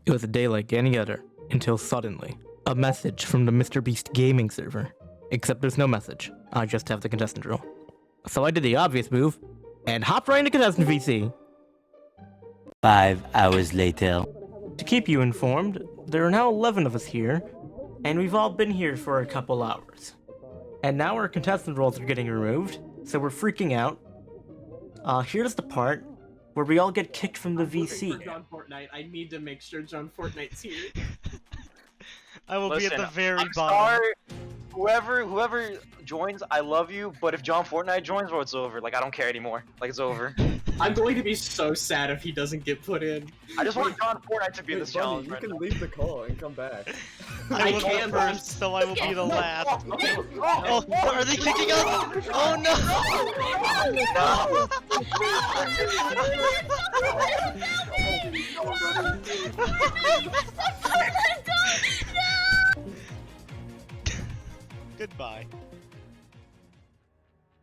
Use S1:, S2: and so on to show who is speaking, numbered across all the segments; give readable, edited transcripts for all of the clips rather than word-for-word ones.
S1: It was a day like any other, until suddenly, a message from the MrBeast gaming server. Except there's no message, I just have the contestant roll. So I did the obvious move, and hopped right into contestant VC.
S2: 5 hours later.
S1: To keep you informed, there are now 11 of us here, and we've all been here for a couple hours. And now our contestant roles are getting removed, so we're freaking out. Here's the part where we all get kicked from the VC.
S3: For John Fortnite, I need to make sure John Fortnite's here.
S4: I will
S5: Listen,
S4: be at the very
S5: I'm
S4: bottom.
S5: sorry. Whoever joins, I love you, but if John Fortnite joins, well, it's over. Like, I don't care anymore. Like, it's over.
S3: I'm going to be so sad if he doesn't get put in.
S5: I just want John Fortnite to be in this
S6: Bunny,
S5: challenge
S6: you
S5: right
S6: can
S5: now.
S6: leave the call and come back.
S4: I will
S3: can,
S4: be
S3: but
S4: first, so I will be the last.
S5: Oh,
S4: Oh, are they kicking us? Oh no! Goodbye.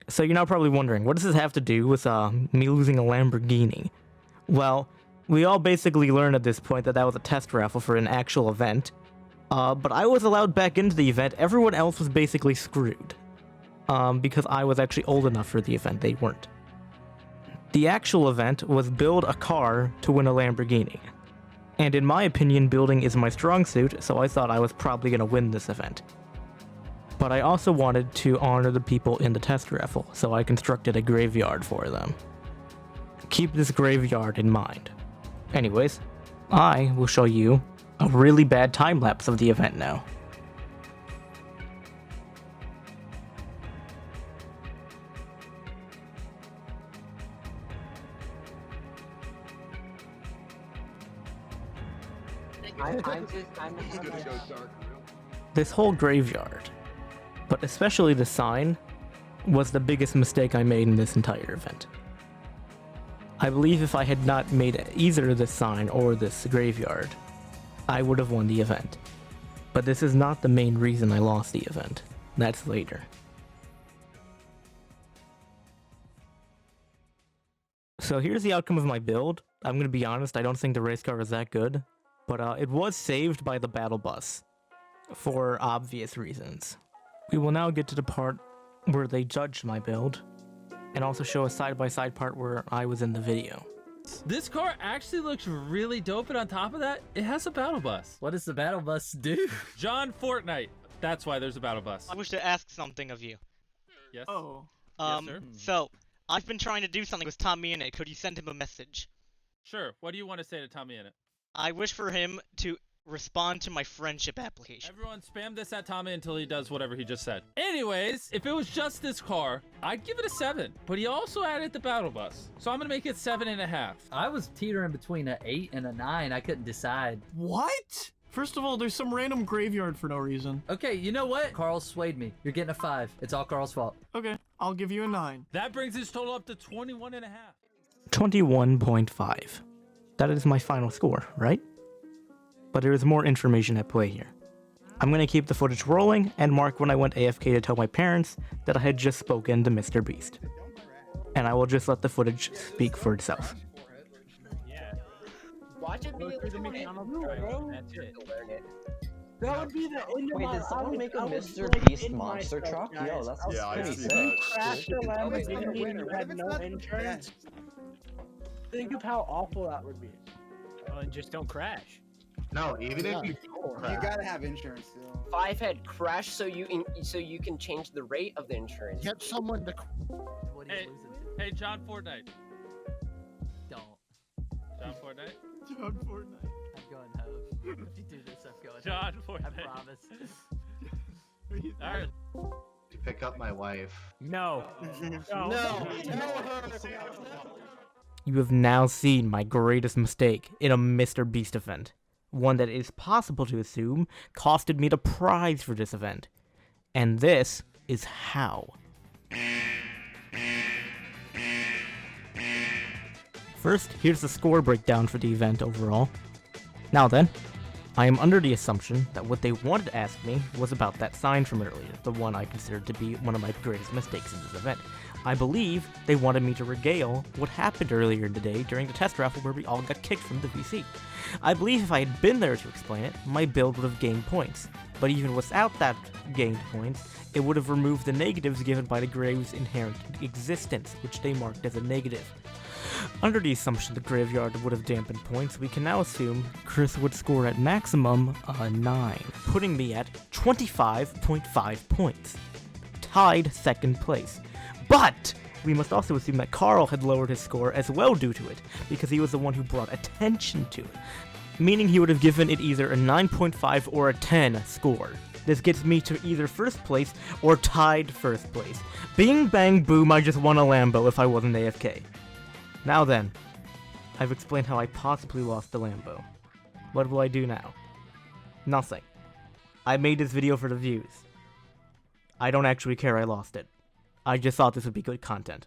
S1: So you're now probably wondering, what does this have to do with me losing a Lamborghini? Well, we all basically learned at this point that that was a test raffle for an actual event. But I was allowed back into the event. Everyone else was basically screwed. Because I was actually old enough for the event, they weren't. The actual event was build a car to win a Lamborghini. And in my opinion, building is my strong suit, so I thought I was probably going to win this event. But I also wanted to honor the people in the test raffle, so I constructed a graveyard for them. Keep this graveyard in mind. Anyways, I will show you a really bad time-lapse of the event now. This whole graveyard, but especially the sign, was the biggest mistake I made in this entire event. I believe if I had not made either this sign or this graveyard, I would have won the event. But this is not the main reason I lost the event. That's later. So here's the outcome of my build. I'm gonna be honest, I don't think the race car is that good, but it was saved by the battle bus, for obvious reasons. We will now get to the part where they judged my build, and also show a side-by-side part where I was in the video.
S7: This car actually looks really dope, and on top of that, it has a battle bus.
S8: What does the battle bus do?
S7: John Fortnite. That's why there's a battle bus.
S4: I wish to ask something of you.
S7: Yes?
S3: Oh.
S7: Yes, sir?
S4: So, I've been trying to do something with Tommy in it. Could you send him a message?
S7: Sure. What do you want to say to Tommy in it?
S4: I wish for him to respond to my friendship application.
S7: Everyone spam this at Tommy until he does whatever he just said. Anyways, if it was just this car, I'd give it a 7. But he also added the battle bus. So I'm going to make it 7.5.
S8: I was teetering between an 8 and a 9. I couldn't decide.
S9: What? First of all, there's some random graveyard for no reason.
S8: Okay, you know what? Carl swayed me. You're getting a 5. It's all Carl's fault.
S9: Okay, I'll give you a 9.
S7: That brings his total up to 21.5.
S1: 21.5. That is my final score, right? But there is more information at play here. I'm going to keep the footage rolling and mark when I went AFK to tell my parents that I had just spoken to MrBeast. And I will just let the footage speak for itself.
S10: Watch it be a McDonald's drive. That's it.
S11: That would be the end of
S10: Wait,
S11: my
S10: did someone make a
S11: I was,
S10: Mr.
S11: like,
S10: Beast
S11: in my
S10: monster
S11: truck,
S10: truck? Yo,
S11: guys.
S10: that's
S6: Yeah, I
S10: pretty
S6: see
S10: sick.
S6: that.
S11: You crashed your Lamborghini and you had no insurance. Think of how awful that would be.
S10: Well, and just don't crash.
S6: No, even if you
S12: You gotta have insurance still.
S10: 5 had crash so you can change the rate of the insurance.
S12: Get someone to.
S8: What are you
S7: Hey,
S8: losing
S7: hey, John Fortnite.
S8: to? Don't.
S7: John Fortnite.
S9: John Fortnite.
S8: I'm going home. If you do this, I'm going
S7: John
S8: home. I
S7: Fortnite.
S8: promise.
S7: Alright.
S6: to pick up my wife.
S10: No.
S12: No.
S1: You have now seen my greatest mistake in a MrBeast event. One that it is possible to assume costed me the prize for this event. And this is how. First, here's the score breakdown for the event overall. Now then, I am under the assumption that what they wanted to ask me was about that sign from earlier, the one I considered to be one of my greatest mistakes in this event. I believe they wanted me to regale what happened earlier today during the test raffle where we all got kicked from the VC. I believe if I had been there to explain it, my build would have gained points. But even without that gained points, it would have removed the negatives given by the Grave's inherent existence, which they marked as a negative. Under the assumption the graveyard would have dampened points, we can now assume Chris would score at maximum a 9, putting me at 25.5 points. Tied second place. But we must also assume that Carl had lowered his score as well due to it, because he was the one who brought attention to it, meaning he would have given it either a 9.5 or a 10 score. This gets me to either first place or tied first place. Bing bang boom, I just won a Lambo if I wasn't AFK. Now then, I've explained how I possibly lost the Lambo. What will I do now? Nothing. I made this video for the views. I don't actually care I lost it. I just thought this would be good content.